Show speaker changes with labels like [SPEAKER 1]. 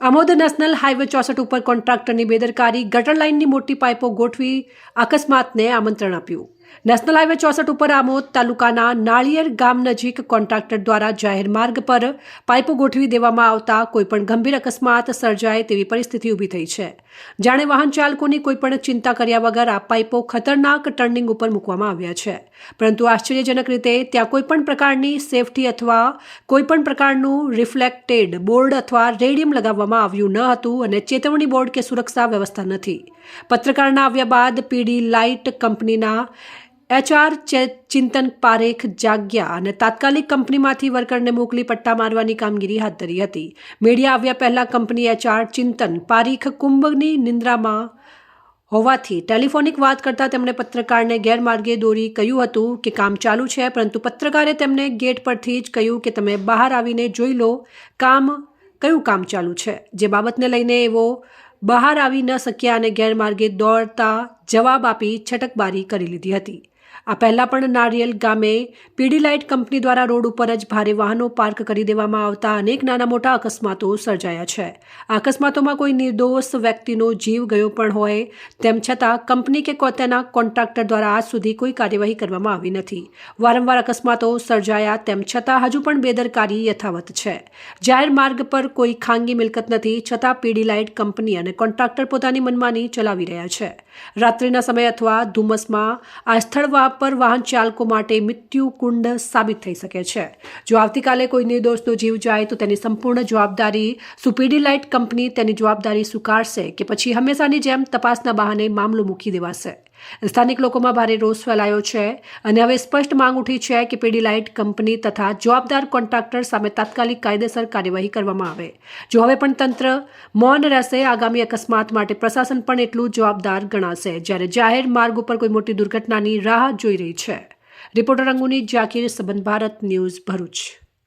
[SPEAKER 1] Amod national highway 64 ઉપર કોન્ટ્રાક્ટરની બેદરકારી, ગટર લાઇનની મોટી પાઇપો ગોઠવી અકસ્માતને આમંત્રણ આપ્યું। નેશનલ હાઈવે 64 ઉપર આમોદ તાલુકાના નાળિયેર ગામ નજીક કોન્ટ્રાક્ટર દ્વારા જાહેર માર્ગ પર પાઇપો ગોઠવી દેવામાં આવતા કોઈપણ ગંભીર અકસ્માત સર્જાય તેવી પરિસ્થિતિ ઊભી થઈ છે। જાણે વાહન ચાલકોની કોઈપણ ચિંતા કર્યા વગર આ પાઇપો ખતરનાક ટર્નિંગ ઉપર મૂકવામાં આવ્યા છે, પરંતુ આશ્ચર્યજનક રીતે ત્યાં કોઈપણ પ્રકારની સેફટી અથવા કોઈપણ પ્રકારનું રિફ્લેક્ટેડ બોર્ડ અથવા રેડિયમ લગાવવામાં આવ્યું ન હતું અને ચેતવણી બોર્ડ કે સુરક્ષા વ્યવસ્થા નથી। પત્રકારના આવ્યા બાદ પીડી લાઇટ કંપનીના HR ચિંતન પારેખ જાગ્યા અને તાત્કાલિક કંપનીમાંથી વર્કરને મોકલી પટ્ટા મારવાની કામગીરી હાથ ધરી હતી। મીડિયા આવ્યા પહેલા કંપની HR ચિંતન પારેખ કુંભની નિંદ્રામાં હોવાથી ટેલિફોનિક વાત કરતા તેમણે પત્રકારને ગેરમાર્ગે દોરી કહ્યું હતું કે કામ ચાલુ છે, પરંતુ પત્રકારે તેમને ગેટ પરથી જ કહ્યું કે તમે બહાર આવીને જોઈ લો કયું કામ ચાલુ છે, જે બાબતને લઈને એવો બહાર આવી ન શક્યા અને ગેરમાર્ગે દોડતા જવાબ આપી છટકબારી કરી લીધી હતી। આ પહેલાં પણ નાળિયેર ગામે પીડી લાઇટ કંપની દ્વારા રોડ ઉપર જ ભારે વાહનો પાર્ક કરી દેવામાં આવતા અનેક નાના મોટા અકસ્માતો સર્જાયા છે। આ અકસ્માતોમાં કોઈ નિર્દોષ વ્યક્તિનો જીવ ગયો પણ હોય તેમ છતાં કંપની કે તેના કોન્ટ્રાક્ટર દ્વારા આજ સુધી કોઈ કાર્યવાહી કરવામાં આવી નથી। વારંવાર અકસ્માતો સર્જાયા તેમ છતાં હજુ પણ બેદરકારી યથાવત છે। જાહેર માર્ગ પર કોઈ ખાનગી મિલકત નથી, છતાં પીડી લાઇટ કંપની અને કોન્ટ્રાક્ટર પોતાની મનમાની ચલાવી રહ્યા છે। રાત્રિના સમય અથવા ધુમ્મસમાં આ સ્થળ પર વાહન ચાલકો માટે મૃત્યુ કુંડ સાબિત થઈ શકે છે। જો આવતીકાલે કોઈ નિર્દોષનો જીવ જાય તો તેની સંપૂર્ણ જવાબદારી પીડી લાઇટ કંપની તેની જવાબદારી સ્વીકારશે કે પછી હંમેશાની જેમ તપાસના બહાને મામલો મૂકી દેવાશે? સ્થાનિક લોકોમાં ભારે રોષ ફેલાયો છે અને હવે સ્પષ્ટ માંગ ઉઠી છે કે પીડી લાઇટ કંપની તથા જવાબદાર કોન્ટ્રાક્ટર સામે તાત્કાલિક કાયદેસર કાર્યવાહી કરવામાં આવે। જો હવે પણ તંત્ર મૌન રહેશે, આગામી અકસ્માત માટે પ્રશાસન પણ એટલું જવાબદાર ગણાશે, જ્યારે જાહેર માર્ગ ઉપર કોઈ મોટી દુર્ઘટનાની રાહ જોઈ રહી છે। રિપોર્ટર અંગુની જાકીર, સંબંધ ભારત ન્યૂઝ, ભરૂચ।